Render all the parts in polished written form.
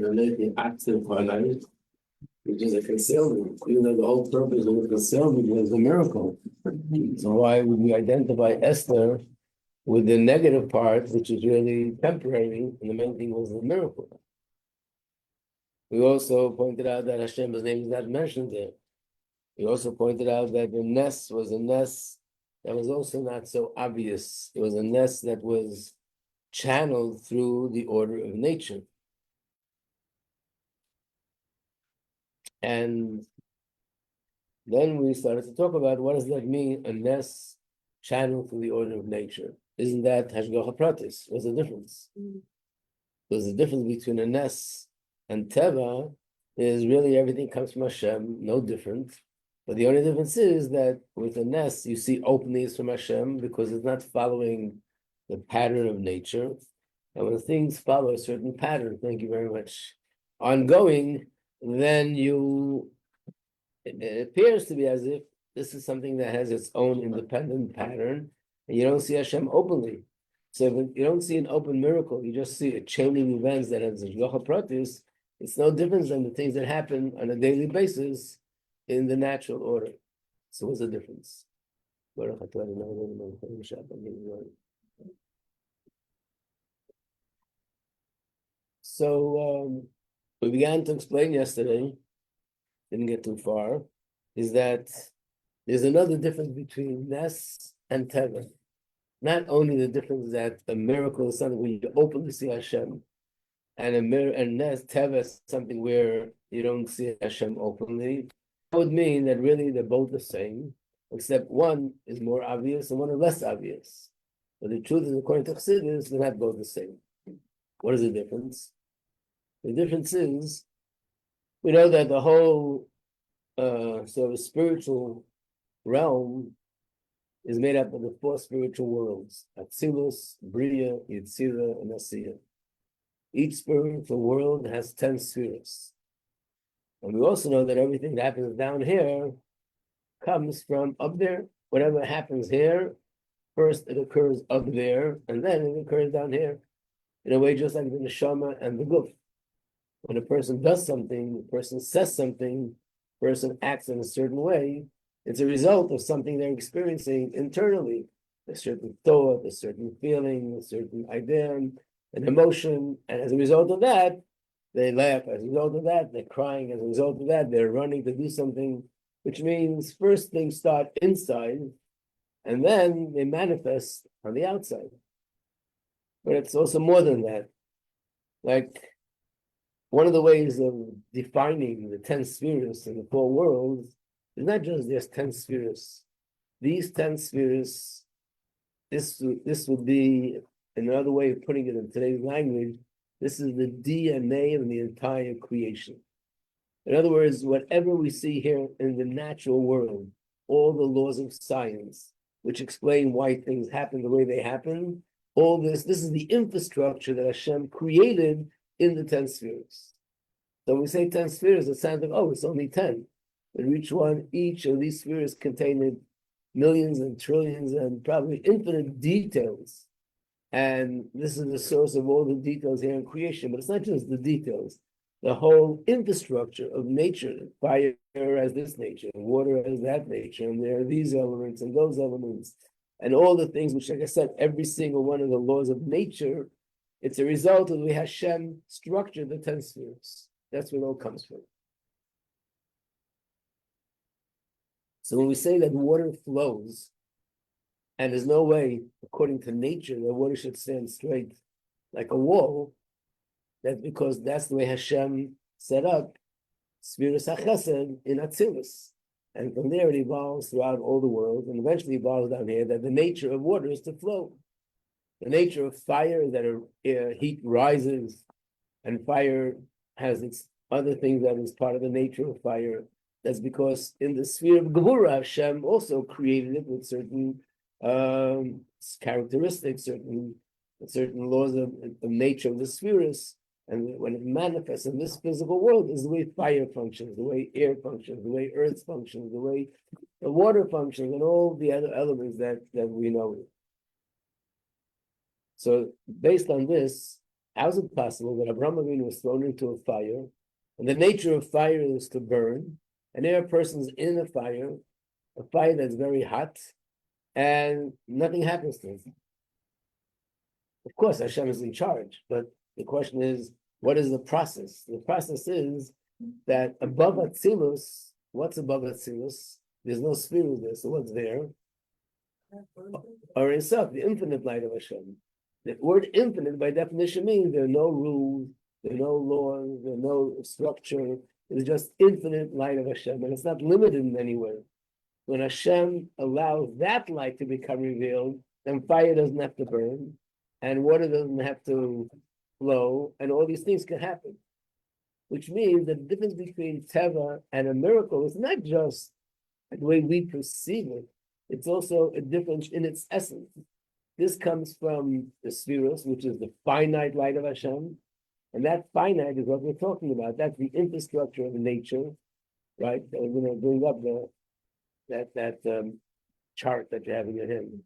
related active finite, which is a concealment, even though the whole purpose of the concealment was a miracle. So why would we identify Esther with the negative part, which is really temporary, and the main thing was the miracle? We also pointed out that Hashem's name is not mentioned there. We also pointed out that the nest was a nest that was also not so obvious. It was a nest that was channeled through the order of nature. And then we started to talk about what does that mean, a nest channeled through the order of nature. Isn't that Hashgacha Pratis? What's the difference? There's a difference between a nest and Teva is really everything comes from Hashem, no different. But the only difference is that with a nest, you see openings from Hashem because it's not following the pattern of nature. And when things follow a certain pattern, thank you very much, ongoing, then it appears to be as if this is something that has its own independent pattern, and you don't see Hashem openly. So if you don't see an open miracle, you just see a chaining events that has Hashgacha Pratis. It's no different than the things that happen on a daily basis in the natural order. So what's the difference? So we began to explain yesterday, didn't get too far, is that there's another difference between Nes and Teva. Not only the difference that a miracle is something where you openly see Hashem, and Nes, Teva is something where you don't see Hashem openly. That would mean that really they're both the same, except one is more obvious and one is less obvious. But the truth is, according to Chassidus, they're not both the same. What is the difference? The difference is, we know that the whole sort of spiritual realm is made up of the four spiritual worlds: Atzilus, Bria, Yetzirah, and Asiyah. Each spiritual world has 10 spheres. And we also know that everything that happens down here comes from up there. Whatever happens here, first it occurs up there, and then it occurs down here. In a way, just like the neshama and the guf. When a person does something, a person says something, a person acts in a certain way, it's a result of something they're experiencing internally. A certain thought, a certain feeling, a certain idea, an emotion, and as a result of that, they laugh. As a result of that, they're crying. As a result of that, they're running to do something, which means first things start inside, and then they manifest on the outside. But it's also more than that. Like, one of the ways of defining the 10 spheres in the four worlds is not just there's 10 spheres. These 10 spheres, this would be another way of putting it in today's language. This is the DNA of the entire creation. In other words, whatever we see here in the natural world, all the laws of science, which explain why things happen the way they happen, all this is the infrastructure that Hashem created in the 10 spheres. So when we say 10 spheres, it sounds like, oh, it's only 10. But each of these spheres contained millions and trillions and probably infinite details. And this is the source of all the details here in creation. But it's not just the details. The whole infrastructure of nature, fire has this nature, water has that nature, and there are these elements and those elements, and all the things which, like I said, every single one of the laws of nature, it's a result of the way Hashem structured the 10 spheres. That's where it all comes from. So when we say that water flows, and there's no way, according to nature, that water should stand straight like a wall, that's because that's the way Hashem set up Spheres HaChesed in Atzilus. And from there it evolves throughout all the world, and eventually evolves down here that the nature of water is to flow. The nature of fire is that heat rises, and fire has its other things that is part of the nature of fire. That's because in the sphere of Gevurah, Hashem also created it with certain characteristics, certain laws of nature of the spheres. And when it manifests in this physical world is the way fire functions, the way air functions, the way earth functions, the way the water functions, and all the other elements that we know. So based on this, How is it possible that Abraham Avinu was thrown into a fire, and the nature of fire is to burn, and there a person's in a fire that's very hot, and nothing happens to him? Of course, Hashem is in charge, but the question is, what is the process? The process is that above Atzilus, what's above Atzilus? There's no spirit there, so what's there? Or itself, the infinite light of Hashem. The word infinite, by definition, means there are no rules, there are no laws, there are no structure. It's just infinite light of Hashem, and it's not limited in any way. When Hashem allows that light to become revealed, then fire doesn't have to burn, and water doesn't have to flow, and all these things can happen. Which means the difference between Teva and a miracle is not just the way we perceive it, it's also a difference in its essence. This comes from the Spheros, which is the finite light of Hashem, and that finite is what we're talking about. That's the infrastructure of nature, right? So we're going to bring up that chart that you have in your hand.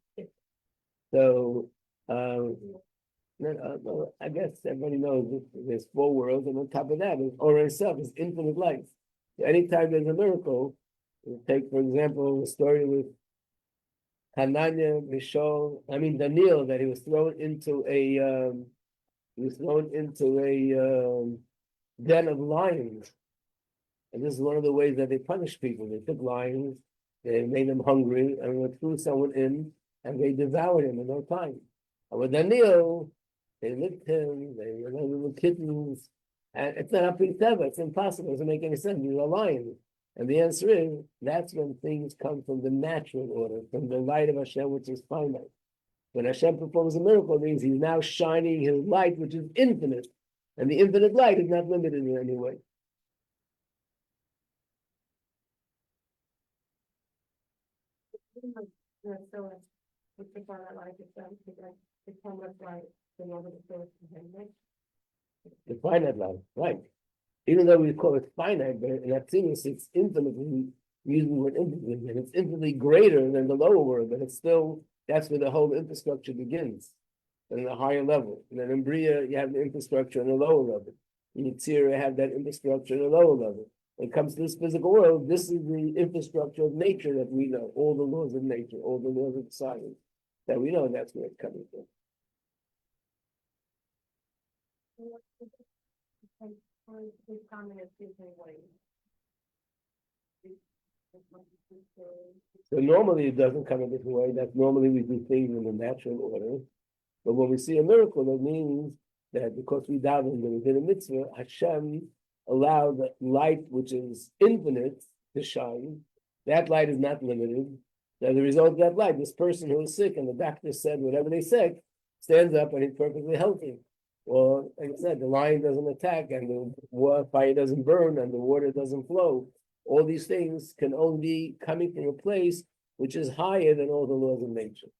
So, I guess everybody knows there's 4 worlds, and on top of that, Or itself is infinite light. So anytime there's a miracle, take for example the story with Hananiah, Daniel, that he was thrown into a den of lions, and this is one of the ways that they punish people. They took lions, they made them hungry, and they threw someone in, and they devoured him in no time. And with Daniel, they licked him, they were little kittens, and it's not up in Teva, it's impossible, it doesn't make any sense, these are lions. And the answer is, that's when things come from the natural order, from the light of Hashem, which is finite. When Hashem performs a miracle, it means he's now shining his light, which is infinite. And the infinite light is not limited in any way. The finite light, right. Even though we call it finite, but in Atzilus, it's infinitely, using the word infinitely, and it's infinitely greater than the lower world, but it's still, that's where the whole infrastructure begins, at a higher level. And then in Bria, you have the infrastructure on the lower level. In Yitzhak, you have that infrastructure on the lower level. When it comes to this physical world, this is the infrastructure of nature that we know, all the laws of nature, all the laws of science, that we know that's where it's coming from. So normally it doesn't come in this way. That's normally we do things in the natural order. But when we see a miracle, that means that because we daven that we did a mitzvah, Hashem allowed the light, which is infinite, to shine. That light is not limited. As a result of that light, this person who is sick, and the doctor said whatever they said, stands up and he's perfectly healthy. Or, like I said, the lion doesn't attack, and the fire doesn't burn, and the water doesn't flow. All these things can only be coming from a place which is higher than all the laws of nature.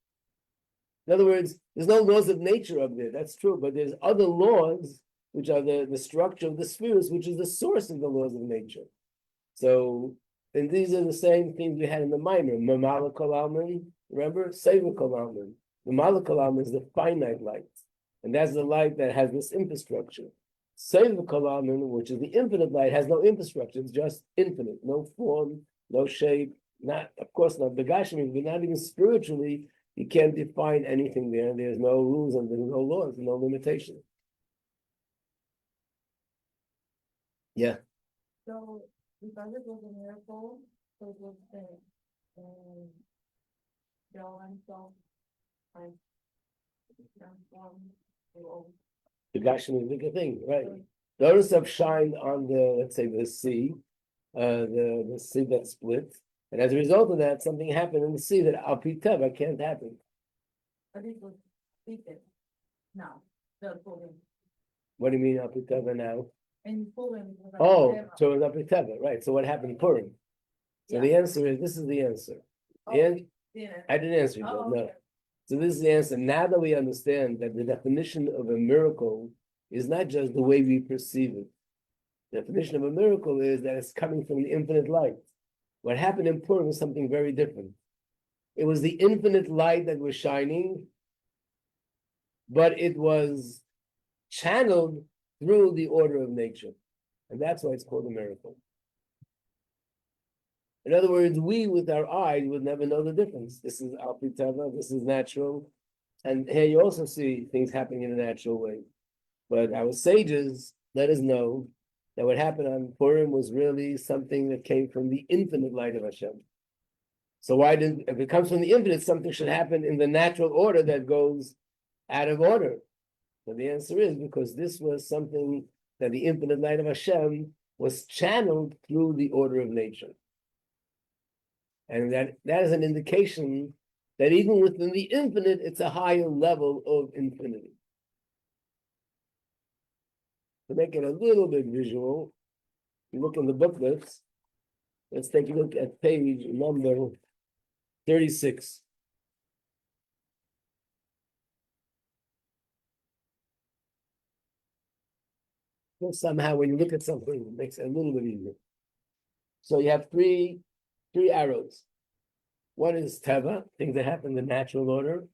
In other words, there's no laws of nature up there, that's true, but there's other laws, which are the structure of the spheres, which is the source of the laws of nature. So, and these are the same things we had in the minor. Mamala Kol Alman, remember? Seva Kol Alman. Mamala Kol Alman is the finite light. And that's the light that has this infrastructure. Seva Kol Alman, which is the infinite light, has no infrastructure. It's just infinite. No form, no shape. Not, of course, not begashmi, but not even spiritually. You can't define anything there. There's no rules and there's no laws, no limitations. Yeah. So, because it was a miracle, so it was Joe and so, like, The Gashmi is a bigger thing, right? Those have shined on the, let's say, the sea, the sea that split. And as a result of that, something happened in the sea that Al Pi Teva can't happen. But it was seated now, the Purim. What do you mean Al Pi Teva now? And Purim was so it's Al Pi Teva, right? So what happened in Purim? So the answer is, this is the answer. And I didn't answer you, no. Okay. So this is the answer. Now that we understand that the definition of a miracle is not just the way we perceive it. The definition of a miracle is that it's coming from the infinite light. What happened in Purim was something very different. It was the infinite light that was shining, but it was channeled through the order of nature. And that's why it's called a miracle. In other words, we with our eyes would never know the difference. This is Alpi Teva, this is natural. And here you also see things happening in a natural way. But our sages let us know that what happened on Purim was really something that came from the infinite light of Hashem. So if it comes from the infinite, something should happen in the natural order that goes out of order. And the answer is because this was something that the infinite light of Hashem was channeled through the order of nature. And that is an indication that even within the infinite, it's a higher level of infinity. To make it a little bit visual, you look in the booklets, let's take a look at page number 36. So somehow when you look at something, it makes it a little bit easier. So you have three arrows. One is Teva, things that happen in the natural order.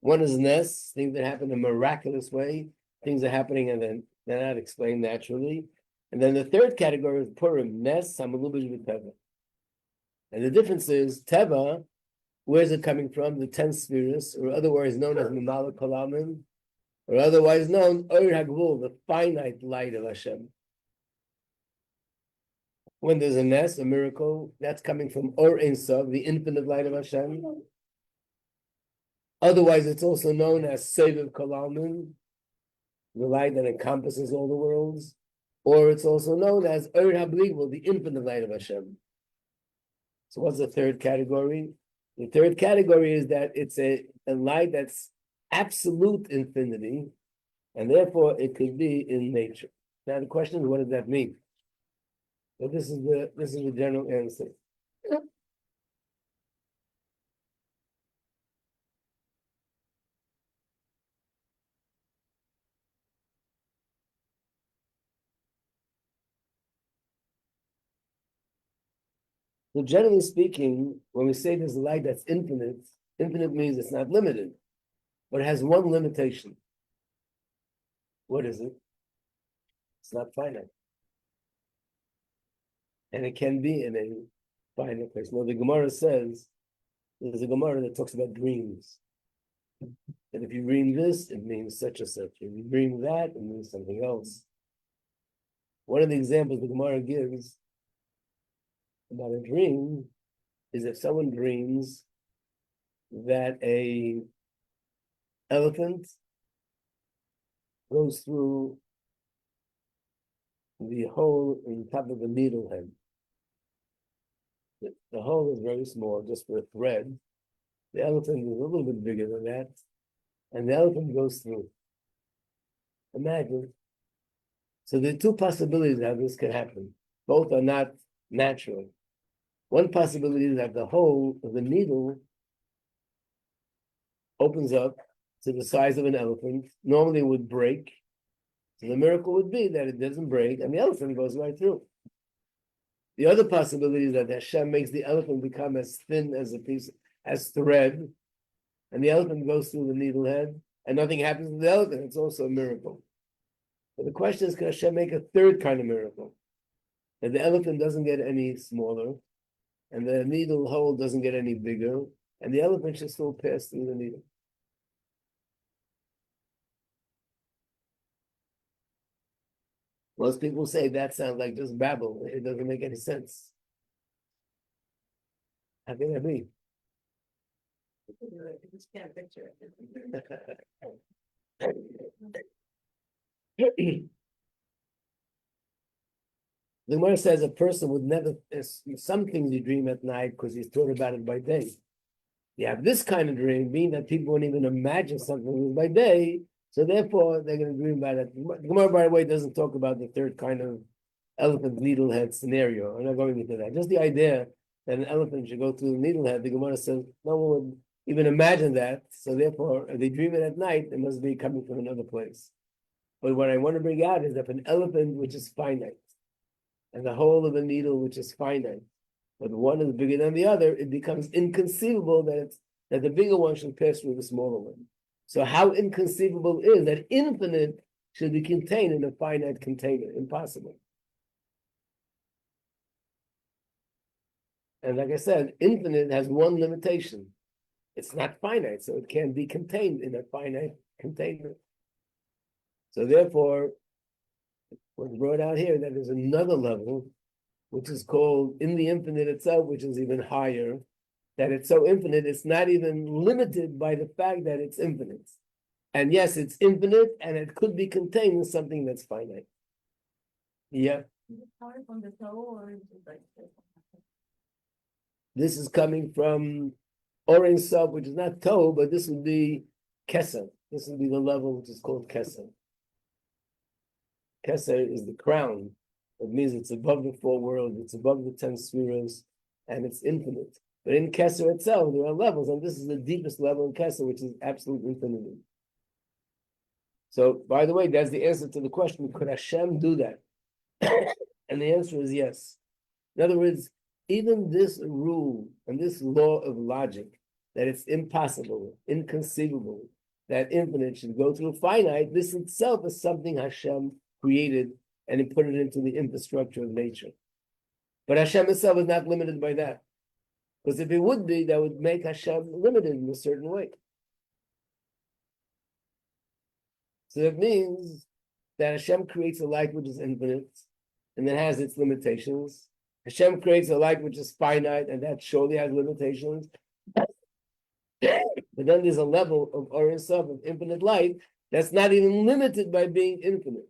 One is Nes, things that happen in a miraculous way, things that are happening and then they're not explained naturally. And then the third category is Purim, Nes, Samalubish with Teva. And the difference is Teva, where's it coming from? The 10 spheres, or otherwise known as Mimala Kolamin, or otherwise known Or Hagvul, the finite light of Hashem. When there's a Nes, a miracle, that's coming from Or Ein Sof, the infinite light of Hashem. Otherwise, it's also known as Seviv Kolamin, the light that encompasses all the worlds. Or it's also known as Or HaBligvul, the infinite light of Hashem. So what's the third category? The third category is that it's a light that's absolute infinity, and therefore it could be in nature. Now the question is, what does that mean? So this is the general answer. So generally speaking, when we say there's a light that's infinite, infinite means it's not limited, but it has one limitation. What is it? It's not finite. And it can be in a finite place. Now the Gemara says, there's a Gemara that talks about dreams. And if you dream this, it means such and such. If you dream that, it means something else. One of the examples the Gemara gives about a dream is if someone dreams that a elephant goes through the hole in top of the needle head. The hole is very small, just for a thread. The elephant is a little bit bigger than that, and the elephant goes through. Imagine. So there are two possibilities how this can happen. Both are not natural. One possibility is that the hole of the needle opens up to the size of an elephant. Normally it would break. So the miracle would be that it doesn't break and the elephant goes right through. The other possibility is that Hashem makes the elephant become as thin as thread, and the elephant goes through the needle head and nothing happens to the elephant. It's also a miracle. But the question is, can Hashem make a third kind of miracle? That the elephant doesn't get any smaller, and the needle hole doesn't get any bigger, and the elephant should still pass through the needle. Most people say that sounds like just babble. It doesn't make any sense. How can that be? I just can't picture The Gemara says a person would never, some things you dream at night because he's thought about it by day. You have this kind of dream, meaning that people won't even imagine something by day, so therefore they're going to dream about it. The Gemara, by the way, doesn't talk about the third kind of elephant needlehead scenario. I'm not going into that. Just the idea that an elephant should go through the needlehead, the Gemara says no one would even imagine that, so therefore if they dream it at night, it must be coming from another place. But what I want to bring out is that an elephant which is finite, and the whole of a needle which is finite, but one is bigger than the other, it becomes inconceivable that the bigger one should pass through the smaller one. So how inconceivable is that infinite should be contained in a finite container. Impossible. And like I said, infinite has one limitation. It's not finite, so it can't be contained in a finite container. So therefore, what's brought out here, that there's another level, which is called in the infinite itself, which is even higher, that it's so infinite, it's not even limited by the fact that it's infinite. And yes, it's infinite, and it could be contained in something that's finite. Yeah. Is it coming from the toe or is it like this? This is coming from Oren Sub, which is not Toe, but this would be Keser. This would be the level which is called Keser. Keser is the crown. It means it's above the four worlds, it's above the 10 spheres, and it's infinite. But in Keser itself, there are levels, and this is the deepest level in Keser, which is absolute infinity. So, by the way, that's the answer to the question, could Hashem do that? And the answer is yes. In other words, even this rule and this law of logic, that it's impossible, inconceivable, that infinite should go through finite, this itself is something Hashem created and he put it into the infrastructure of nature. But Hashem itself is not limited by that. Because if it would be, that would make Hashem limited in a certain way. So that means that Hashem creates a light which is infinite and that has its limitations. Hashem creates a light which is finite and that surely has limitations. But then there's a level of Or Sof, of infinite light, that's not even limited by being infinite.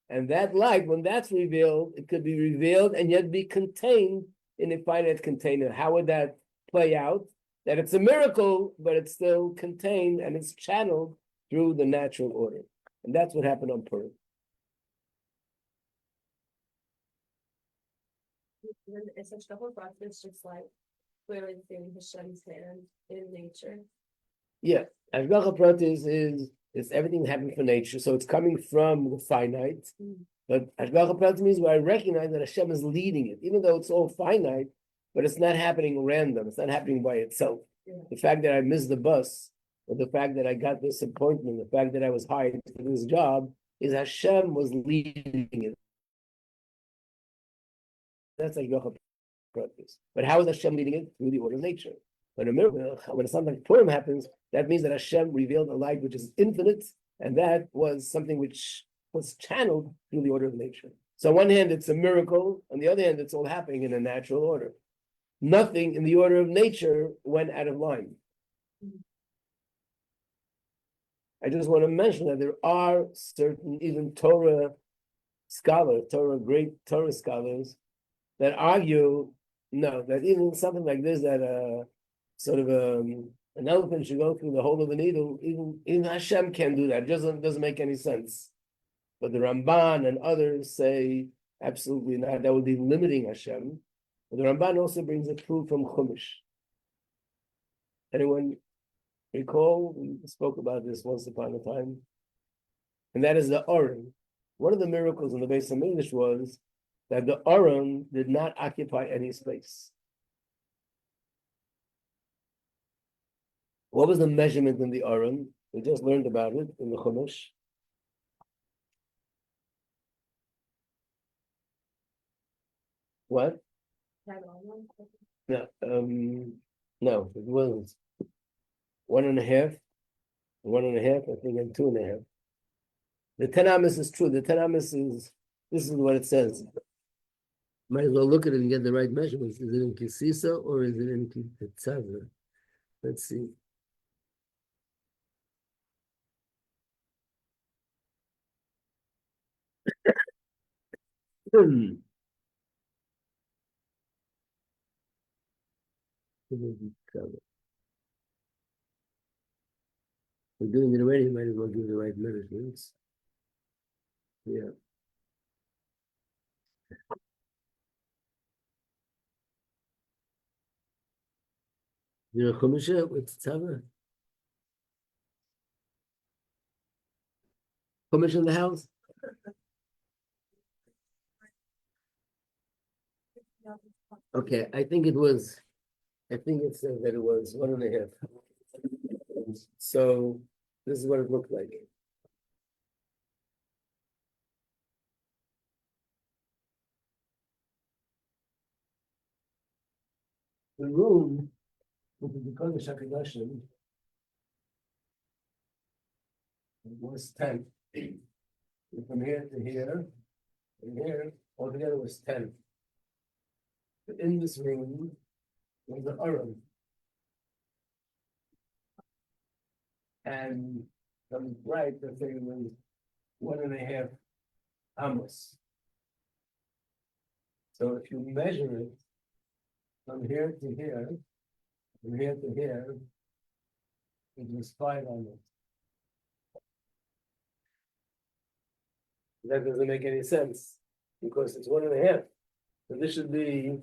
And that light, when that's revealed, it could be revealed and yet be contained in a finite container. How would that play out? That it's a miracle, but it's still contained and it's channeled through the natural order. And that's what happened on Purim. It's such a whole process, just like clearly seeing Hashem's hand in nature. Yeah, Ashgacha Pratis is everything happening for nature, so it's coming from the finite. But Ashgacha Pratis means where I recognize that Hashem is leading it, even though it's all finite, but it's not happening random. It's not happening by itself. Yeah. The fact that I missed the bus, or the fact that I got this appointment, the fact that I was hired for this job, is Hashem was leading it. That's Ashgacha Pratis. But how is Hashem leading it? Through the order of nature. When a miracle, when something like Purim happens, that means that Hashem revealed a light which is infinite, and that was something which was channeled through the order of nature. So on one hand, it's a miracle. On the other hand, it's all happening in a natural order. Nothing in the order of nature went out of line. I just want to mention that there are certain, even Torah scholars, great Torah scholars, that argue, no, that even something like this, that sort of an elephant should go through the hole of a needle, even Hashem can't do that. It doesn't make any sense. But the Ramban and others say absolutely not. That would be limiting Hashem. But the Ramban also brings a proof from Chumash. Anyone recall? We spoke about this once upon a time. And that is the Aron. One of the miracles in the Beis HaMikdash was that the Aron did not occupy any space. What was the measurement in the Aron? We just learned about it in the Chumash. What? No, no, it wasn't 1.5, 1.5, I think, and 2.5. The Tenamis is true. The Tenamis is, this is what it says. Might as well look at it and get the right measurements. Is it in Kisisa or is it in Kitzaver? Let's see. We're doing it already, might as well give the right measurements. Yeah. You know, Chumash with Tzava? Chumash in the house? Okay, I think it said that it was 1.5. So this is what it looked like. the room with the Kodesh HaKadoshim was 10. From here to here, and here, altogether was 10. But in this room was the Aron. And from right, the thing was 1.5 amos. So if you measure it from here to here, from here to here, it was 5 amos. That doesn't make any sense because it's 1.5. So this should be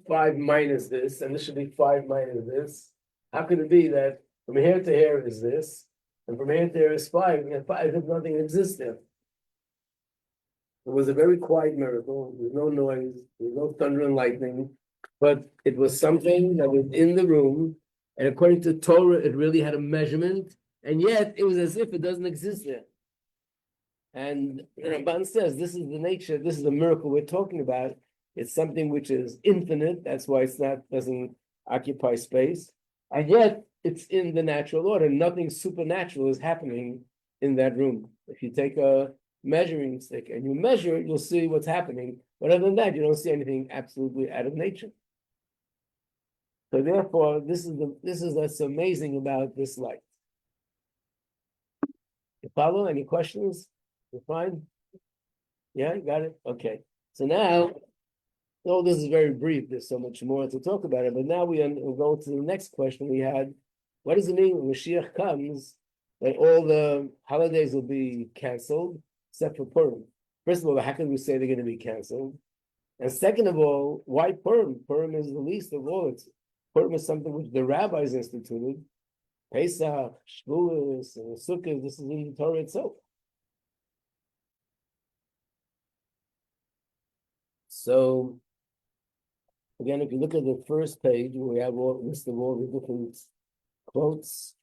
5 minus this, and this should be 5 minus this. How could it be that from here to here is this, and from here to here is 5, and 5 if nothing exists there? It was a very quiet miracle. There was no noise, there was no thunder and lightning, but it was something that was in the room, and according to Torah, it really had a measurement, and yet it was as if it doesn't exist there. And Ramban says this is the nature, this is the miracle we're talking about. It's something which is infinite, that's why doesn't occupy space, and yet it's in the natural order. Nothing supernatural is happening in that room. If you take a measuring stick and you measure it, you'll see what's happening. But other than that, you don't see anything absolutely out of nature. So therefore, this is what's amazing about this light. You follow? Any questions? You fine? Yeah, you got it? Okay. So now, this is very brief. There's so much more to talk about it. But now we'll go to the next question we had. What does it mean when Mashiach comes that all the holidays will be canceled except for Purim? First of all, how can we say they're going to be canceled? And second of all, why Purim? Purim is the least of all. Purim is something which the rabbis instituted. Pesach, Shavuos, and Sukkot, this is in the Torah itself. So, again, if you look at the first page, where we have a list of all the different quotes,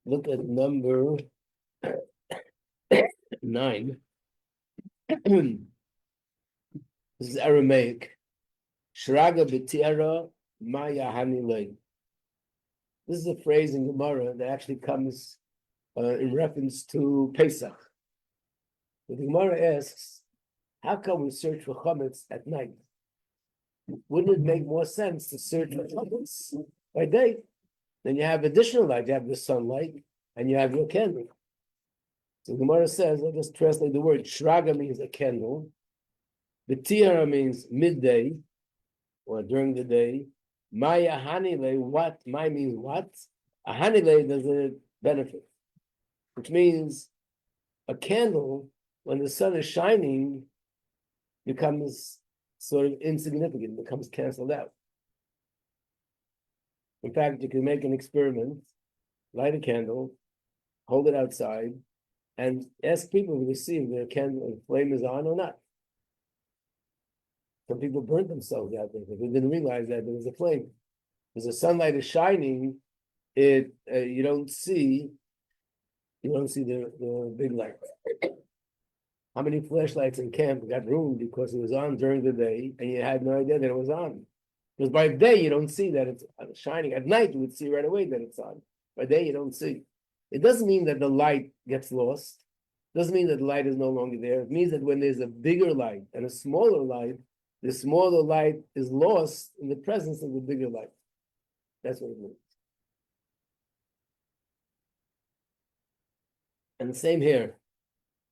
look at number 9. This is Aramaic. Shraga b'tiara maya hanilei. This is a phrase in Gemara that actually comes in reference to Pesach. The Gemara asks, how come we search for chametz at night? Wouldn't it make more sense to search for chametz by day? Then you have additional light. You have the sunlight, and you have your candle. So Gemara says, let's just translate the word. Shraga means a candle. B'tiara means midday, or during the day. Maya hanile, what? Maya means what? A hanile doesn't benefit, which means a candle, when the sun is shining, becomes sort of insignificant, becomes canceled out. In fact, you can make an experiment, light a candle, hold it outside, and ask people to see if the candle flame is on or not. Some people burnt themselves out there because they didn't realize that there was a flame. Because the sunlight is shining, you don't see the big light. How many flashlights in camp got ruined because it was on during the day and you had no idea that it was on? Because by day you don't see that it's shining. At night you would see right away that it's on. By day you don't see. It doesn't mean that the light gets lost. It doesn't mean that the light is no longer there. It means that when there's a bigger light and a smaller light, the smaller light is lost in the presence of the bigger light. That's what it means. And the same here.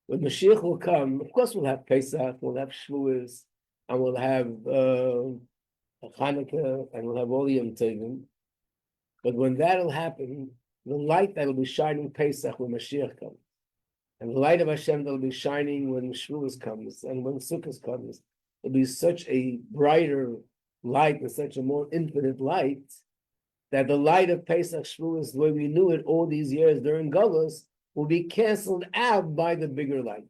When Mashiach will come, of course we'll have Pesach, we'll have Shavuos, and we'll have Hanukkah, and we'll have all the Yom Tovim. But when that'll happen, the light that'll be shining Pesach when Mashiach comes, and the light of Hashem that'll be shining when Shavuos comes, and when Sukkot comes, it'll be such a brighter light and such a more infinite light that the light of Pesach, Shavuos, the way we knew it all these years during Golus, will be canceled out by the bigger light.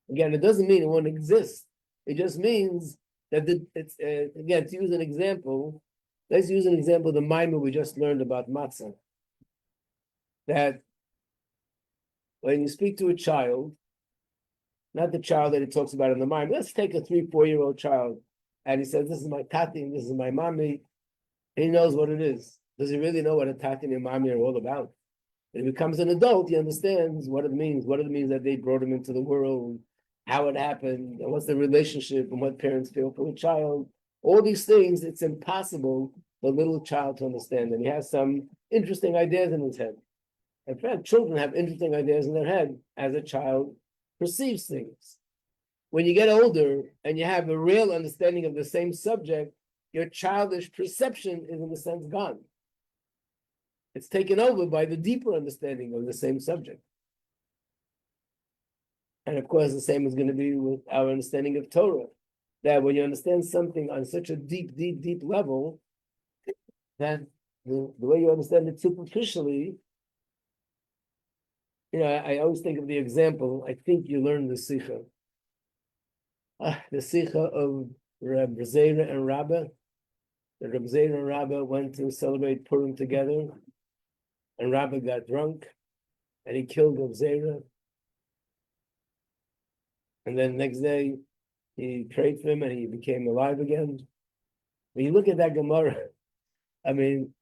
Again, it doesn't mean it won't exist. It just means that again, to use an example, let's use an example of the mimer we just learned about matzah. That when you speak to a child, not the child that he talks about in the mind. Let's take a 3-4-year-old child, and he says, "This is my tati, and this is my mommy." He knows what it is. Does he really know what a tati and a mommy are all about? When he becomes an adult, he understands what it means. What it means that they brought him into the world, how it happened, and what's the relationship, and what parents feel for a child. All these things, it's impossible for a little child to understand. And he has some interesting ideas in his head. In fact, children have interesting ideas in their head as a child perceives things. When you get older and you have a real understanding of the same subject, your childish perception is in a sense gone. It's taken over by the deeper understanding of the same subject. And of course, the same is going to be with our understanding of Torah. That when you understand something on such a deep, deep, deep level, that the way you understand it superficially, I always think of the example, I think you learned the Sikha. The Sikha of Rabbi Zera and Rabba. The Rabbi Zera and Rabba went to celebrate Purim together, and Rabba got drunk, and he killed Rabbi Zera. And then the next day, he prayed for him, and he became alive again. When you look at that Gemara, I mean,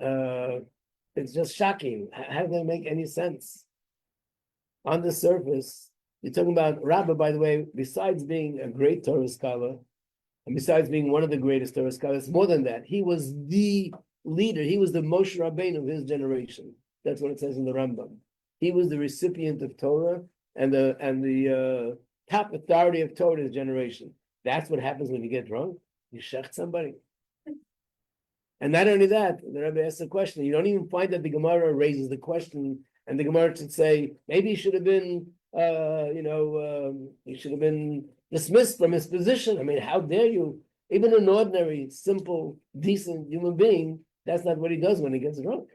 it's just shocking. How does that make any sense? On the surface, you're talking about Rabba, by the way, besides being a great Torah scholar, and besides being one of the greatest Torah scholars, more than that, he was the leader. He was the Moshe Rabbeinu of his generation. That's what it says in the Rambam. He was the recipient of Torah and the top authority of Torah in his generation. That's what happens when you get drunk. You shecht somebody. And not only that, the Rebbe asks a question. You don't even find that the Gemara raises the question, and the Gemara should say maybe he should have been, he should have been dismissed from his position. I mean, how dare you? Even an ordinary, simple, decent human being, that's not what he does when he gets drunk.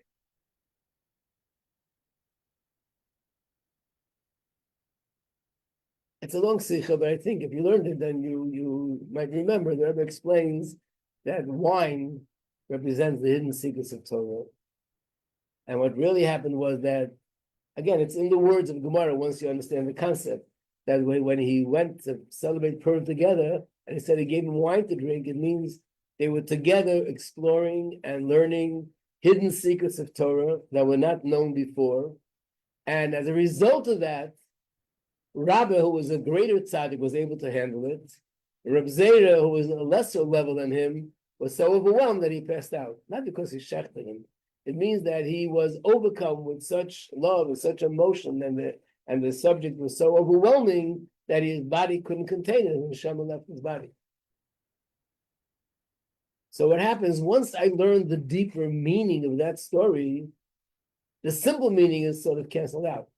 It's a long sikha, but I think if you learned it, then you might remember. The Rebbe explains that wine represents the hidden secrets of Torah. And what really happened was that, again, it's in the words of Gemara once you understand the concept, that when he went to celebrate Purim together, and he said he gave him wine to drink, it means they were together exploring and learning hidden secrets of Torah that were not known before. And as a result of that, Rabbi, who was a greater tzaddik, was able to handle it. Reb Zera, who was a lesser level than him, was so overwhelmed that he passed out. Not because he shechted him. It means that he was overcome with such love and such emotion, and the subject was so overwhelming that his body couldn't contain it, and Hashem left his body. So what happens, once I learned the deeper meaning of that story, the simple meaning is sort of canceled out.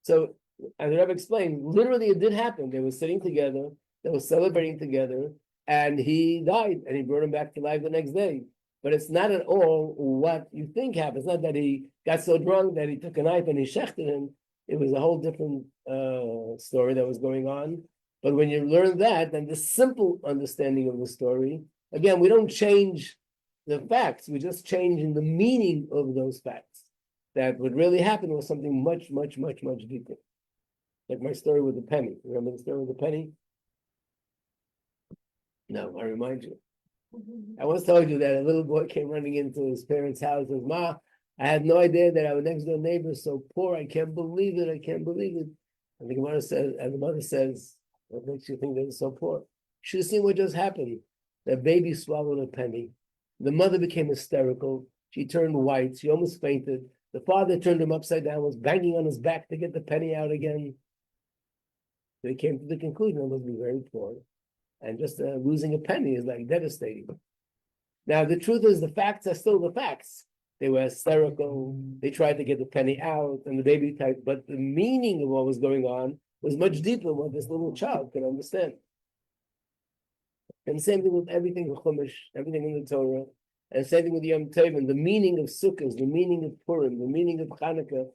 So, as the Rebbe explained, literally it did happen. They were sitting together, they were celebrating together, and he died, and he brought him back to life the next day. But it's not at all what you think happened. It's not that he got so drunk that he took a knife and he shechted him. It was a whole different story that was going on. But when you learn that, then the simple understanding of the story, again, we don't change the facts. We just change in the meaning of those facts. That what really happened was something much, much, much, much deeper. Like my story with the penny. Remember the story with the penny? No, I remind you. I once told you that a little boy came running into his parents' house and says, "Ma, I had no idea that our next door neighbor is so poor. I can't believe it. I can't believe it." And the mother says, "What makes you think they're so poor?" You should have seen what just happened. The baby swallowed a penny. The mother became hysterical. She turned white. She almost fainted. The father turned him upside down, was banging on his back to get the penny out again. They came to the conclusion it must be very poor. And just losing a penny is like devastating. Now, the truth is the facts are still the facts. They were hysterical. They tried to get the penny out and the baby type, but the meaning of what was going on was much deeper than what this little child could understand. And the same thing with everything in Chumash, everything in the Torah. And same thing with Yom Tov, the meaning of Sukkot, the meaning of Purim, the meaning of Hanukkah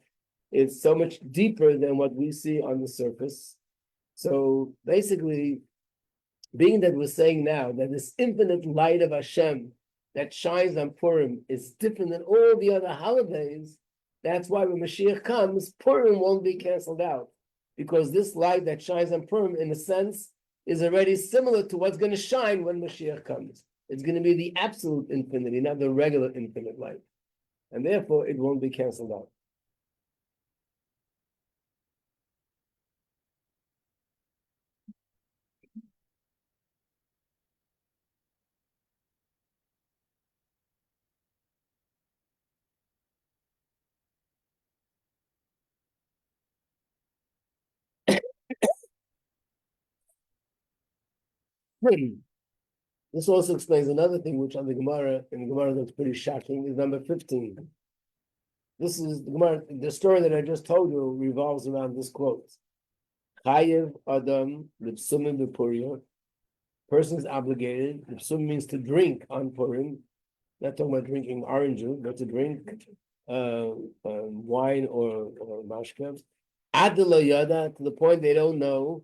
is so much deeper than what we see on the surface. So basically, being that we're saying now that this infinite light of Hashem that shines on Purim is different than all the other holidays, that's why when Mashiach comes, Purim won't be canceled out. because this light that shines on Purim, in a sense, is already similar to what's going to shine when Mashiach comes. It's going to be the absolute infinity, not the regular infinite light. And therefore, it won't be canceled out. This also explains another thing, which on the Gemara, in the Gemara looks pretty shocking, is number 15. This is the Gemara, the story that I just told you revolves around this quote. Chayev Adam Lipsumim B'Purim. Person is obligated. Lipsum means to drink on Purim. Not talking about drinking orange juice, but to drink wine or mashka. Adla Yada, to the point they don't know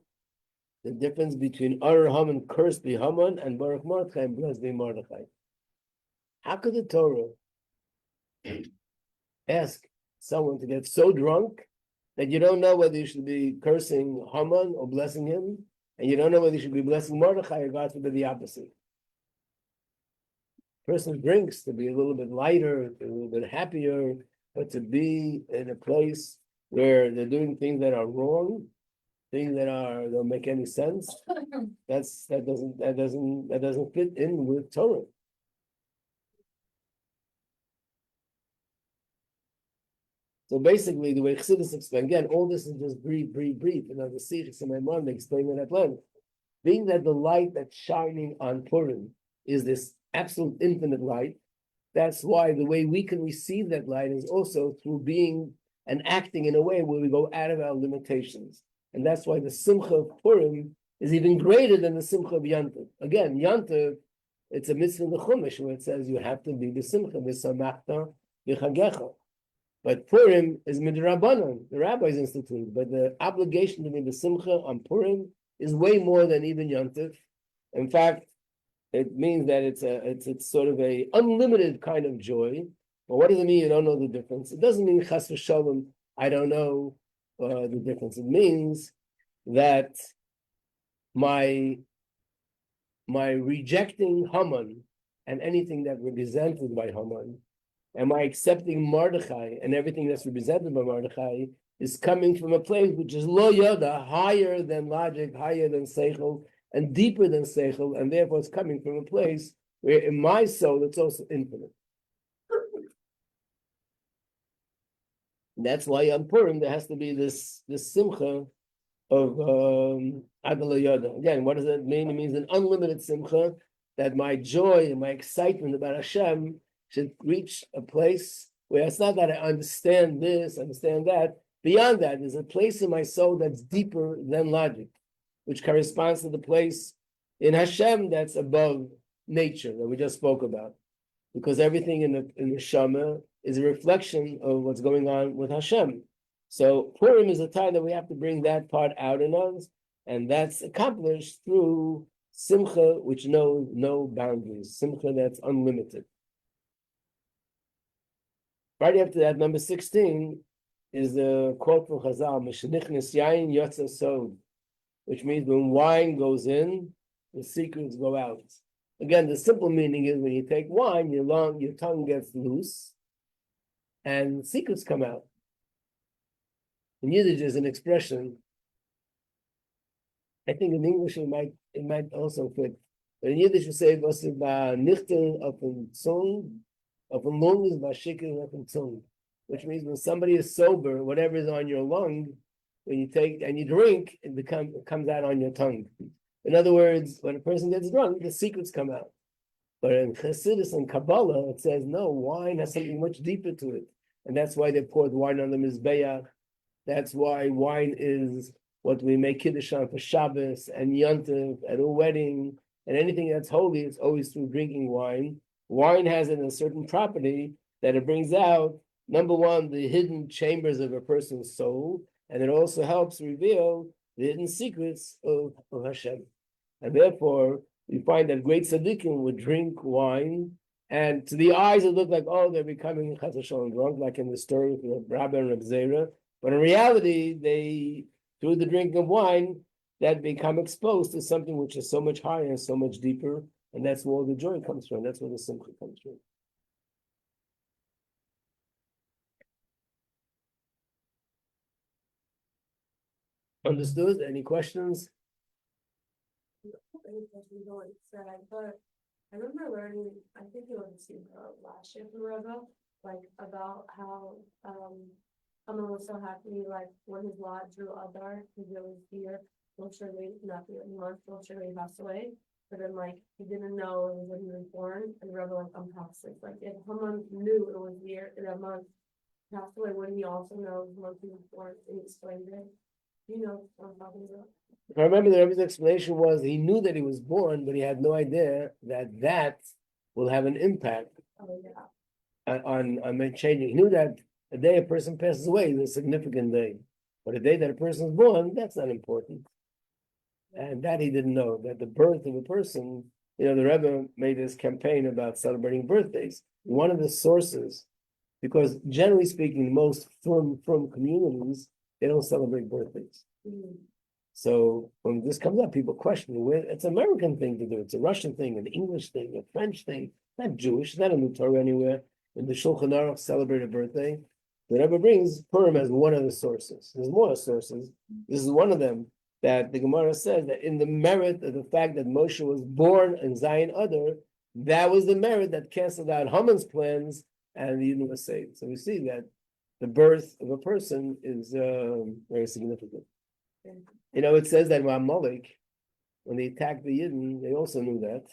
the difference between Ar Haman, cursed be Haman, and Baruch Mordechai, and blessed be Mordechai. How could the Torah ask someone to get so drunk that you don't know whether you should be cursing Haman or blessing him, and you don't know whether you should be blessing Mordechai or God forbid the opposite? Person drinks to be a little bit lighter, a little bit happier, but to be in a place where they're doing things that are wrong, things that don't make any sense, that doesn't fit in with Torah. So basically, the way Chassidus explain, again, all this is just brief. And the Sikhs and my mom, they explain it at length. Being that the light that's shining on Purim is this absolute infinite light, that's why the way we can receive that light is also through being and acting in a way where we go out of our limitations. And that's why the Simcha of Purim is even greater than the Simcha of Yantiv. Again, Yantiv, it's a mitzvah in the Chumash where it says you have to be the Simcha, v'samachta v'chagecha. But Purim is midrabanan, the rabbis instituted. But the obligation to be the Simcha on Purim is way more than even Yantiv. In fact, it means that it's sort of a unlimited kind of joy. But what does it mean? You don't know the difference. It doesn't mean chas v'shalom, I don't know the difference. It means that my rejecting Haman and anything that represented by Haman, and my accepting Mordechai and everything that's represented by Mordechai is coming from a place which is lo yoda, higher than logic, higher than seichel, and deeper than seichel, and therefore it's coming from a place where in my soul it's also infinite. And that's why on Purim there has to be this simcha of Adar Yoda. Again, what does that mean? It means an unlimited simcha, that my joy and my excitement about Hashem should reach a place where it's not that I understand this, understand that. Beyond that, there's a place in my soul that's deeper than logic, which corresponds to the place in Hashem that's above nature that we just spoke about. Because everything in the Shema is a reflection of what's going on with Hashem. So Purim is a time that we have to bring that part out in us, and that's accomplished through Simcha, which knows no boundaries, Simcha that's unlimited. Right after that, number 16 is the quote from Chazal, "Meshenichnes yain yotza sod," which means when wine goes in, the secrets go out. Again, the simple meaning is when you take wine, your tongue gets loose, and secrets come out. In Yiddish, there's an expression. I think in English it might also fit. But in Yiddish, you say "Was ba nichtel auf dem Zung." Of a lung is bashikah of tzung, which means when somebody is sober, whatever is on your lung, when you take and you drink, it comes out on your tongue. In other words, when a person gets drunk, the secrets come out. But in Chassidus and Kabbalah, it says no, wine has something much deeper to it, and that's why they poured wine on the mizbeach. That's why wine is what we make kiddush on for Shabbos and Yontif at a wedding, and anything that's holy is always through drinking wine. Wine has a certain property that it brings out, number one, the hidden chambers of a person's soul, and it also helps reveal the hidden secrets of Hashem. And therefore, we find that great tzaddikim would drink wine, and to the eyes it looked like, oh, they're becoming chas v'shalom drunk, like in the story of Rabbi and Reb Zera. But in reality, they through the drinking of wine, that become exposed to something which is so much higher and so much deeper, and that's where all the joy comes from. That's where the simcha comes from. Understood? Any questions? But I remember learning, I think it was last year from Rabbi, like about how Haman was so happy, like when his lot drew Adar, because there was fear, Moshe not the month, Moshe passed away. But then like he didn't know it was when he was born, and Rabbi like unpassed it. Like if Haman knew it was year in a month passed away, wouldn't he also know the month he was born? And he explained it. You know what I'm talking about. I remember the Rebbe's explanation was he knew that he was born, but he had no idea that will have an impact on changing. He knew that the day a person passes away is a significant day, but the day that a person is born, that's not important. And that he didn't know, that the birth of a person, the Rebbe made this campaign about celebrating birthdays. One of the sources, because generally speaking, most from communities, they don't celebrate birthdays. Mm-hmm. So when this comes up, people question it's an American thing to do. It's a Russian thing, an English thing, a French thing. It's not Jewish. It's not a new Torah anywhere. In the Shulchan Aruch celebrate a birthday. The Rebbe brings Purim as one of the sources. There's more sources. This is one of them that the Gemara says that in the merit of the fact that Moshe was born in Zion Adar, that was the merit that canceled out Haman's plans and the Yidden was saved. So we see that the birth of a person is very significant. It says that Amalek, when they attacked the Yidden, they also knew that.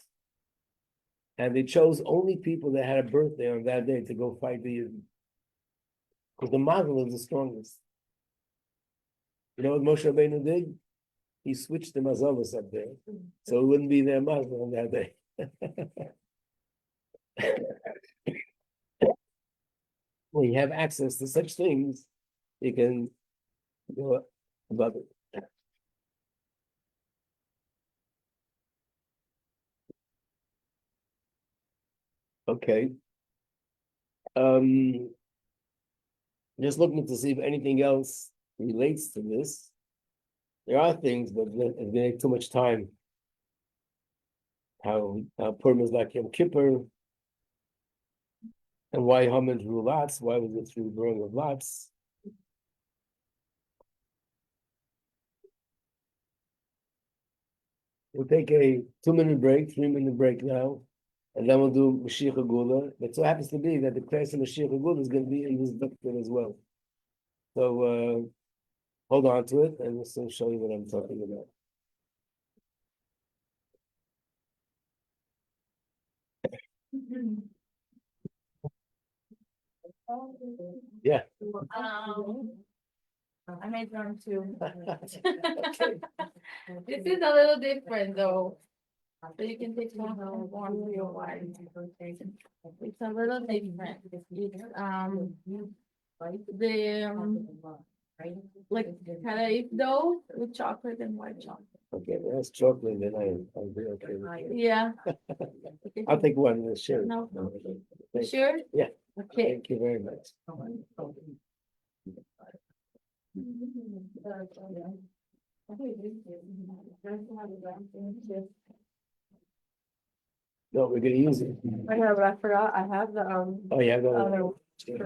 And they chose only people that had a birthday on that day to go fight the Yidden. Because the Mazel is the strongest. You know what Moshe Rabbeinu did? He switched the Mazalos up there. So it wouldn't be their Mazel on that day. When you have access to such things, you can go above it. Okay. Just looking to see if anything else relates to this. There are things, but it's going to take too much time. How Purim is like Yom Kippur, and why Haman drew lots. Why was it through drawing of lots? We'll take a 2-minute break, 3-minute break now, and then we'll do Mashiach Gula. But so happens to be that the class of Mashiach Gula is going to be in this doctrine as well. So hold on to it, and we'll soon show you what I'm talking about. Yeah. I made one too. This is a little different though. So you can take one for your wife. It's a little different. It's like kind of dough with chocolate and white chocolate. Okay, that's chocolate, then I'll be okay with it. Yeah. I'll take one, sure. No. Thank- Sure? Yeah. Okay. Thank you very much. No, we're gonna use it. I forgot, I have the Oh, yeah, go other ahead.